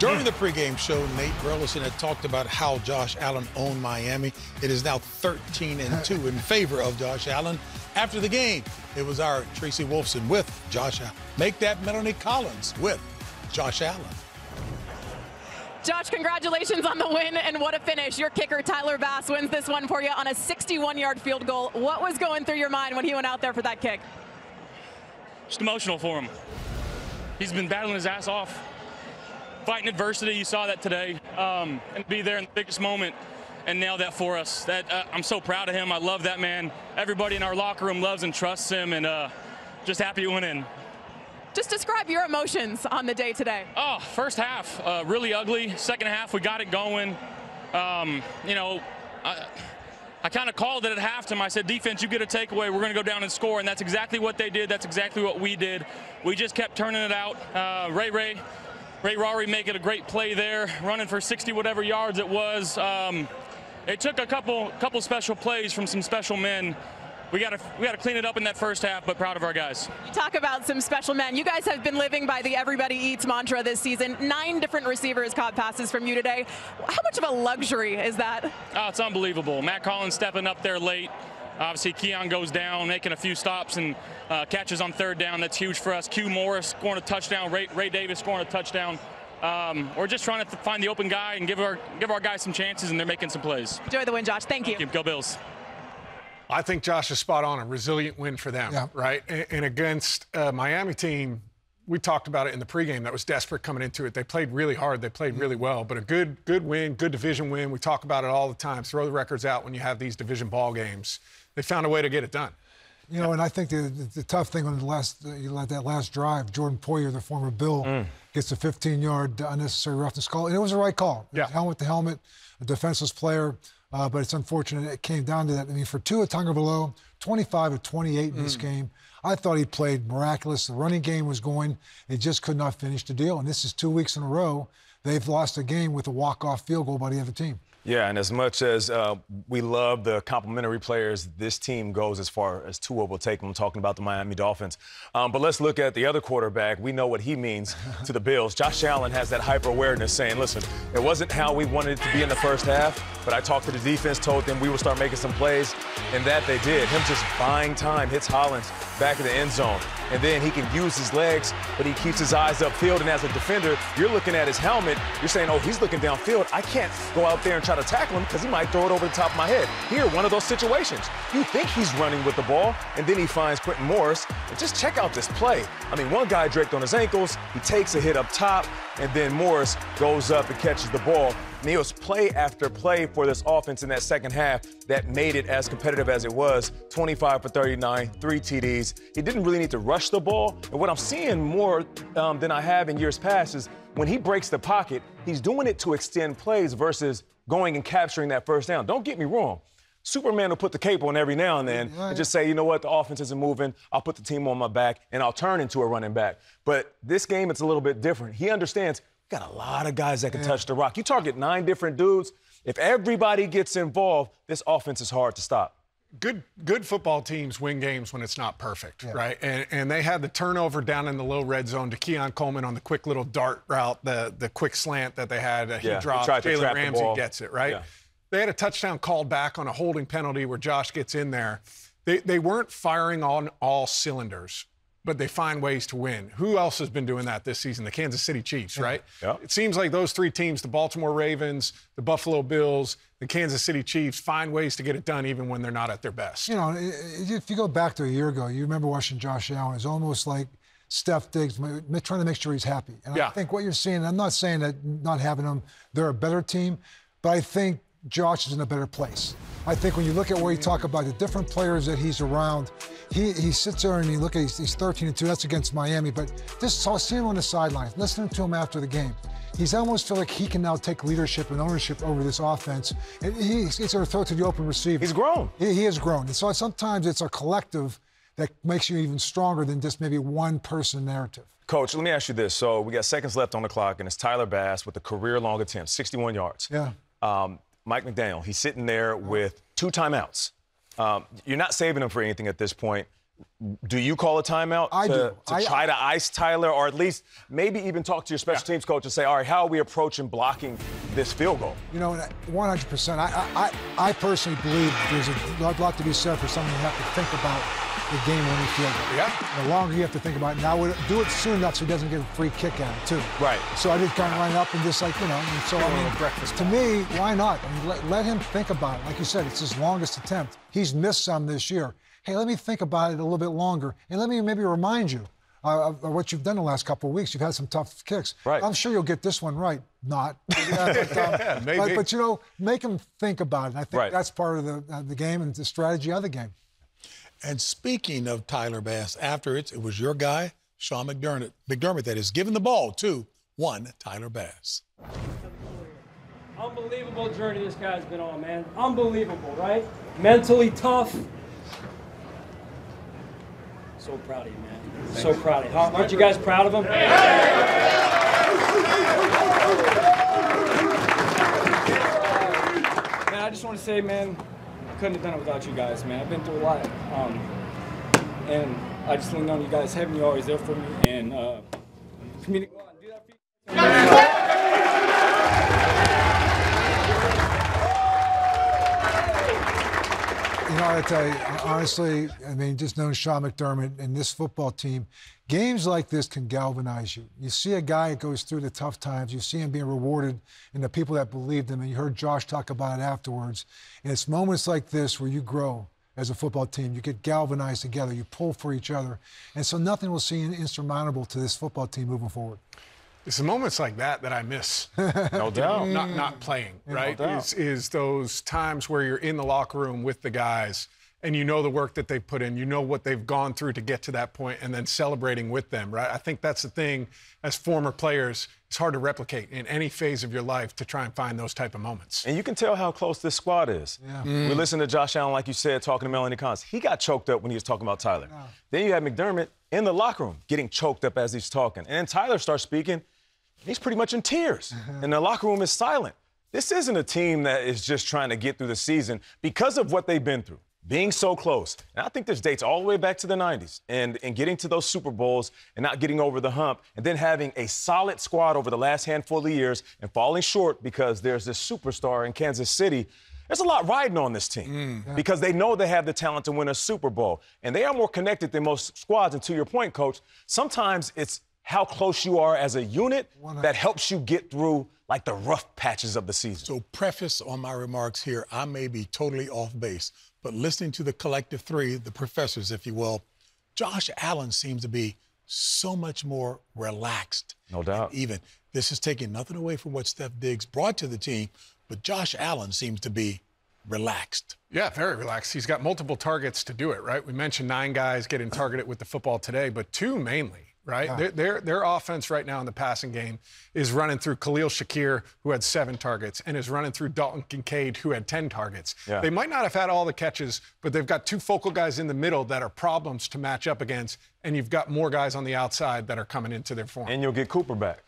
During the pregame show, Nate Burleson had talked about how Josh Allen owned Miami. It is now 13-2 in favor of Josh Allen. After the game, it was our Tracy Wolfson with Josh Allen. Make that Melanie Collins with Josh Allen. Josh, congratulations on the win, and what a finish. Your kicker, Tyler Bass, wins this one for you on a 61-yard field goal. What was going through your mind when he went out there for that kick? Just emotional for him. He's been battling his ass off, fighting adversity. You saw that today, and be there in the biggest moment and nail that for us. I'm so proud of him. I love that man. Everybody in our locker room loves and trusts him, and just happy he went in. Just describe your emotions on the day today. Oh, first half, really ugly. Second half, we got it going. You know, I kind of called it at halftime. I said, defense, you get a takeaway. We're going to go down and score, and that's exactly what they did. That's exactly what we did. We just kept turning it out. Ray Rory making a great play there, running for 60-whatever yards it was. It took a couple special plays from some special men. We got to clean it up in that first half, but proud of our guys. You talk about some special men. You guys have been living by the everybody eats mantra this season. 9 different receivers caught passes from you today. How much of a luxury is that? Oh, it's unbelievable. Matt Collins stepping up there late. Obviously, Keon goes down, making a few stops and catches on third down. That's huge for us. Q Morris scoring a touchdown. Ray Davis scoring a touchdown. We're just trying to find the open guy and give our guys some chances, and they're making some plays. Enjoy the win, Josh. Thank you. Go Bills. I think Josh is spot on. A resilient win for them, right? And against a Miami team, we talked about it in the pregame, that was desperate coming into it. They played really hard. They played really well. But a good win, good division win. We talk about it all the time. Throw the records out when you have these division ball games. They found a way to get it done. You know, and I think the tough thing on that last drive, Jordan Poyer, the former Bill, gets a 15-yard unnecessary roughness call. And it was the right call. Yeah. Helmet to helmet, a defenseless player. But it's unfortunate it came down to that. I mean, for Tua Tagovailoa, 25 of 28 in this game. I thought he played miraculous. The running game was going. It just could not finish the deal. And this is 2 weeks in a row they've lost a game with a walk-off field goal by the other team. Yeah, and as much as we love the complimentary players, this team goes as far as Tua will take them. I'm talking about the Miami Dolphins. But let's look at the other quarterback. We know what he means to the Bills. Josh Allen has that hyper-awareness saying, listen, it wasn't how we wanted it to be in the first half, but I talked to the defense, told them we would start making some plays, and that they did. Him just buying time, hits Hollins back in the end zone. And then he can use his legs, but he keeps his eyes upfield. And as a defender, you're looking at his helmet. You're saying, oh, he's looking downfield. I can't go out there and try to tackle him because he might throw it over the top of my head. Here, one of those situations. You think he's running with the ball, and then he finds Quentin Morris. And just check out this play. I mean, one guy draped on his ankles. He takes a hit up top, and then Morris goes up and catches the ball. And it was play after play for this offense in that second half that made it as competitive as it was. 25 for 39, 3 TDs. He didn't really need to rush the ball. And what I'm seeing more than I have in years past is when he breaks the pocket, he's doing it to extend plays versus going and capturing that first down. Don't get me wrong. Superman will put the cape on every now and then and just say, you know what, the offense isn't moving. I'll put the team on my back, and I'll turn into a running back. But this game, it's a little bit different. He understands got a lot of guys that can touch the rock. You target 9 different dudes. If everybody gets involved, this offense is hard to stop. Good football teams win games when it's not perfect, right? And they had the turnover down in the low red zone to Keon Coleman on the quick little dart route, the quick slant that they had. He dropped. Jalen Ramsey gets it, right? Yeah. They had a touchdown called back on a holding penalty where Josh gets in there. They weren't firing on all cylinders, but they find ways to win. Who else has been doing that this season? The Kansas City Chiefs, right? Yeah. It seems like those 3 teams, the Baltimore Ravens, the Buffalo Bills, the Kansas City Chiefs, find ways to get it done even when they're not at their best. You know, if you go back to a year ago, you remember watching Josh Allen. It's almost like Steph Diggs trying to make sure he's happy. And I think what you're seeing, I'm not saying that not having them, they're a better team, but I think Josh is in a better place. I think when you look at where you talk about the different players that he's around, he sits there and you look at he's 13-2. That's against Miami, but just see him on the sidelines, listening to him after the game. He's almost feel like he can now take leadership and ownership over this offense. And he's going to throw it to the open receiver. He's grown. He has grown. And so sometimes it's a collective that makes you even stronger than just maybe one person narrative. Coach, let me ask you this. So we got seconds left on the clock, and it's Tyler Bass with a career-long attempt, 61 yards. Yeah. Mike McDaniel, he's sitting there with 2 timeouts. You're not saving him for anything at this point. Do you call a timeout to try to ice Tyler, or at least maybe even talk to your special teams coach and say, all right, how are we approaching blocking this field goal? You know, 100%. I personally believe there's a lot to be said for something you have to think about the game-winning field goal. Yeah. The longer you have to think about it. Now, do it soon enough so he doesn't get a free kick at it, too. Right. So I just kind of line up and just like, you know, and so, I mean, to me, why not? I mean, let him think about it. Like you said, it's his longest attempt. He's missed some this year. Hey, let me think about it a little bit longer, and let me maybe remind you of what you've done the last couple of weeks. You've had some tough kicks. Right. I'm sure you'll get this one right. Not. But, you know, make him think about it. And I think that's part of the game and the strategy of the game. And speaking of Tyler Bass, after it was your guy, Sean McDermott, that has given the ball to one Tyler Bass. Unbelievable journey this guy's been on, man. Unbelievable, right? Mentally tough. So proud of you, man. So proud of you. Aren't you guys proud of him? Man, I just want to say, man, I couldn't have done it without you guys, man. I've been through a lot. And I just lean on you guys heavy. You're always there for me. And communicate. Do that for you. You know, I tell you, honestly, I mean, just knowing Sean McDermott and this football team, games like this can galvanize you. You see a guy that goes through the tough times. You see him being rewarded and the people that believed him. And you heard Josh talk about it afterwards. And it's moments like this where you grow as a football team. You get galvanized together. You pull for each other. And so nothing will seem insurmountable to this football team moving forward. It's the moments like that I miss. No doubt. Not playing, right? No doubt. Is those times where you're in the locker room with the guys and you know the work that they've put in, you know what they've gone through to get to that point, and then celebrating with them, right? I think that's the thing as former players. It's hard to replicate in any phase of your life to try and find those type of moments. And you can tell how close this squad is. Yeah. We listened to Josh Allen, like you said, talking to Melanie Collins. He got choked up when he was talking about Tyler. No. Then you had McDermott in the locker room getting choked up as he's talking. And then Tyler starts speaking. He's pretty much in tears, and the locker room is silent. This isn't a team that is just trying to get through the season because of what they've been through, being so close. And I think this dates all the way back to the 90s and getting to those Super Bowls and not getting over the hump, and then having a solid squad over the last handful of years and falling short because there's this superstar in Kansas City. There's a lot riding on this team because they know they have the talent to win a Super Bowl. And they are more connected than most squads. And to your point, Coach, sometimes it's how close you are as a unit that helps you get through, like, the rough patches of the season. So preface on my remarks here, I may be totally off base, but listening to the collective three, the professors, if you will, Josh Allen seems to be so much more relaxed. No doubt. Even this is taking nothing away from what Steph Diggs brought to the team, but Josh Allen seems to be relaxed. Yeah, very relaxed. He's got multiple targets to do it, right? We mentioned 9 guys getting targeted with the football today, but 2 mainly. Right? Yeah. Their offense right now in the passing game is running through Khalil Shakir, who had 7 targets, and is running through Dalton Kincaid, who had 10 targets. Yeah. They might not have had all the catches, but they've got 2 focal guys in the middle that are problems to match up against, and you've got more guys on the outside that are coming into their form. And you'll get Cooper back.